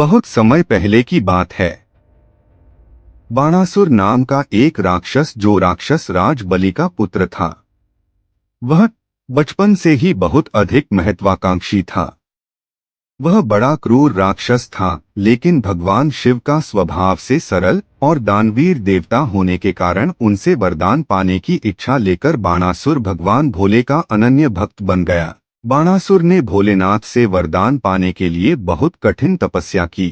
बहुत समय पहले की बात है। बाणासुर नाम का एक राक्षस, जो राक्षस राज बलि का पुत्र था, वह बचपन से ही बहुत अधिक महत्वाकांक्षी था। वह बड़ा क्रूर राक्षस था, लेकिन भगवान शिव का स्वभाव से सरल और दानवीर देवता होने के कारण उनसे वरदान पाने की इच्छा लेकर बाणासुर भगवान भोले का अनन्य भक्त बन गया। बाणासुर ने भोलेनाथ से वरदान पाने के लिए बहुत कठिन तपस्या की।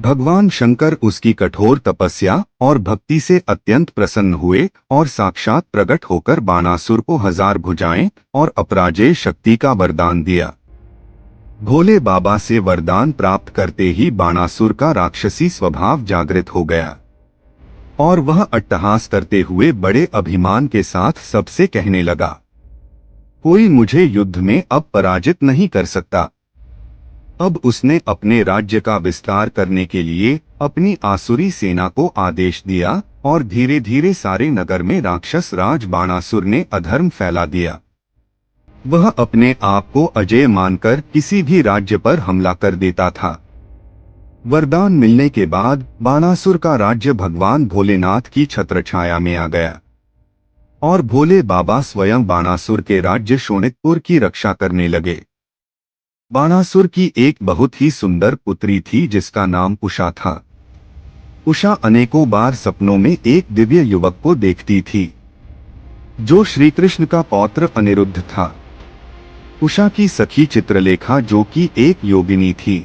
भगवान शंकर उसकी कठोर तपस्या और भक्ति से अत्यंत प्रसन्न हुए और साक्षात प्रकट होकर बाणासुर को 1000 भुजाएं और अपराजेय शक्ति का वरदान दिया। भोले बाबा से वरदान प्राप्त करते ही बाणासुर का राक्षसी स्वभाव जागृत हो गया और वह अट्टहास करते हुए बड़े अभिमान के साथ सबसे कहने लगा, कोई मुझे युद्ध में अब पराजित नहीं कर सकता। अब उसने अपने राज्य का विस्तार करने के लिए अपनी आसुरी सेना को आदेश दिया और धीरे धीरे सारे नगर में राक्षस राज बाणासुर ने अधर्म फैला दिया। वह अपने आप को अजेय मानकर किसी भी राज्य पर हमला कर देता था। वरदान मिलने के बाद बाणासुर का राज्य भगवान भोलेनाथ की छत्रछाया में आ गया और भोले बाबा स्वयं बाणासुर के राज्य शोणितपुर की रक्षा करने लगे। बाणासुर की एक बहुत ही सुंदर पुत्री थी जिसका नाम उषा था। उषा अनेकों बार सपनों में एक दिव्य युवक को देखती थी, जो श्री कृष्ण का पौत्र अनिरुद्ध था। उषा की सखी चित्रलेखा, जो कि एक योगिनी थी,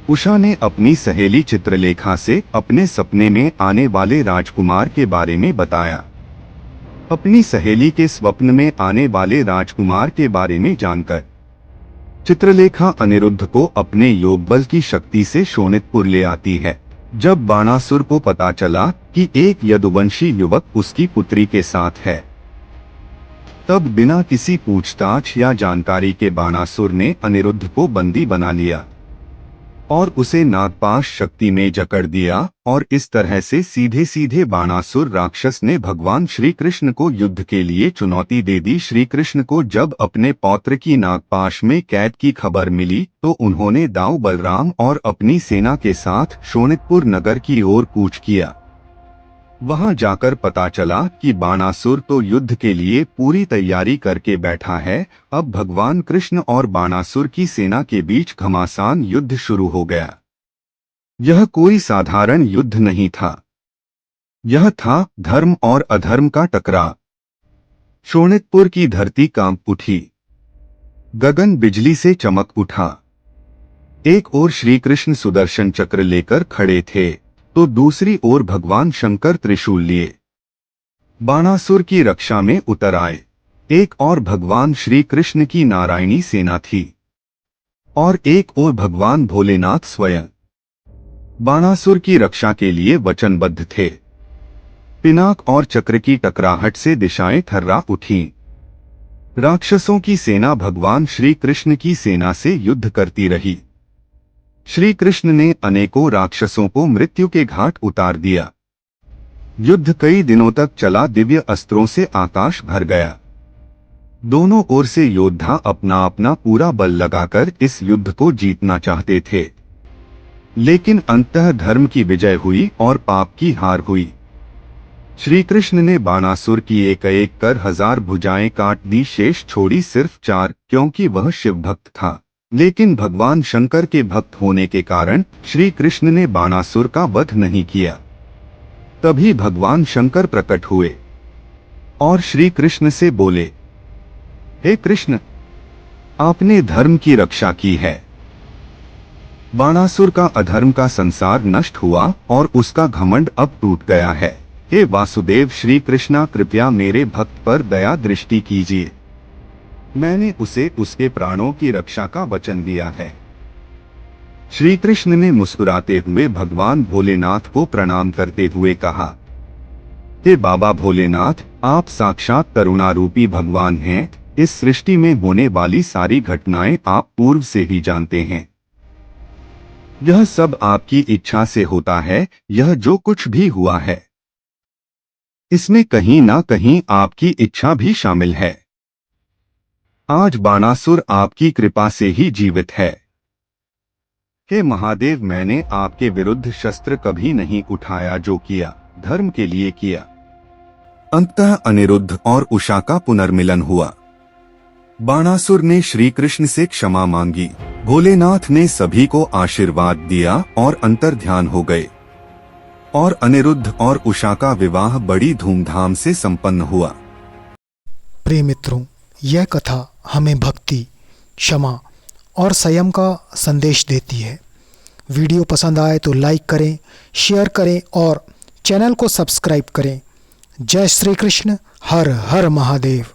उषा ने अपनी सहेली चित्रलेखा से अपने सपने में आने वाले राजकुमार के बारे में बताया। अपनी सहेली के स्वप्न में आने वाले राजकुमार के बारे में जानकर चित्रलेखा अनिरुद्ध को अपने योग बल की शक्ति से शोणितपुर ले आती है। जब बाणासुर को पता चला कि एक यदुवंशी युवक उसकी पुत्री के साथ है, तब बिना किसी पूछताछ या जानकारी के बाणासुर ने अनिरुद्ध को बंदी बना लिया और उसे नागपाश शक्ति में जकड़ दिया और इस तरह से सीधे सीधे बाणासुर राक्षस ने भगवान श्री कृष्ण को युद्ध के लिए चुनौती दे दी। श्री कृष्ण को जब अपने पौत्र की नागपाश में कैद की खबर मिली तो उन्होंने दाऊ बलराम और अपनी सेना के साथ शोणितपुर नगर की ओर कूच किया। वहां जाकर पता चला कि बाणासुर तो युद्ध के लिए पूरी तैयारी करके बैठा है। अब भगवान कृष्ण और बाणासुर की सेना के बीच घमासान युद्ध शुरू हो गया। यह कोई साधारण युद्ध नहीं था, यह था धर्म और अधर्म का टकराव। शोणितपुर की धरती कांप उठी, गगन बिजली से चमक उठा। एक ओर श्री कृष्ण सुदर्शन चक्र लेकर खड़े थे तो दूसरी ओर भगवान शंकर त्रिशूल लिए बाणासुर की रक्षा में उतर आए। एक और भगवान श्री कृष्ण की नारायणी सेना थी और एक ओर भगवान भोलेनाथ स्वयं बाणासुर की रक्षा के लिए वचनबद्ध थे। पिनाक और चक्र की टकराहट से दिशाएं थर्रा उठीं। राक्षसों की सेना भगवान श्री कृष्ण की सेना से युद्ध करती रही। श्री कृष्ण ने अनेकों राक्षसों को मृत्यु के घाट उतार दिया। युद्ध कई दिनों तक चला, दिव्य अस्त्रों से आकाश भर गया। दोनों ओर से योद्धा अपना अपना पूरा बल लगाकर इस युद्ध को जीतना चाहते थे, लेकिन अंततः धर्म की विजय हुई और पाप की हार हुई। श्री कृष्ण ने बाणासुर की एक एक कर 1000 भुजाएं काट दी, शेष छोड़ी सिर्फ 4, क्योंकि वह शिव भक्त था। लेकिन भगवान शंकर के भक्त होने के कारण श्री कृष्ण ने बाणासुर का वध नहीं किया। तभी भगवान शंकर प्रकट हुए और श्री कृष्ण से बोले, हे कृष्ण, आपने धर्म की रक्षा की है। बाणासुर का अधर्म का संसार नष्ट हुआ और उसका घमंड अब टूट गया है। हे वासुदेव श्री कृष्णा, कृपया मेरे भक्त पर दया दृष्टि कीजिए। मैंने उसे उसके प्राणों की रक्षा का वचन दिया है। श्री कृष्ण ने मुस्कुराते हुए भगवान भोलेनाथ को प्रणाम करते हुए कहा, हे बाबा भोलेनाथ, आप साक्षात करुणारूपी भगवान हैं। इस सृष्टि में होने वाली सारी घटनाएं आप पूर्व से ही जानते हैं। यह सब आपकी इच्छा से होता है। यह जो कुछ भी हुआ है, इसमें कहीं ना कहीं आपकी इच्छा भी शामिल है। आज बाणासुर आपकी कृपा से ही जीवित है। हे महादेव, मैंने आपके विरुद्ध शस्त्र कभी नहीं उठाया, जो किया धर्म के लिए किया। अंततः अनिरुद्ध और उषा का पुनर्मिलन हुआ। बाणासुर ने श्री कृष्ण से क्षमा मांगी। भोलेनाथ ने सभी को आशीर्वाद दिया और अंतर्ध्यान हो गए और अनिरुद्ध और उषा का विवाह बड़ी धूमधाम से संपन्न हुआ। प्रिय मित्रों, यह कथा हमें भक्ति, क्षमा और संयम का संदेश देती है। वीडियो पसंद आए तो लाइक करें, शेयर करें और चैनल को सब्सक्राइब करें। जय श्री कृष्ण। हर हर महादेव।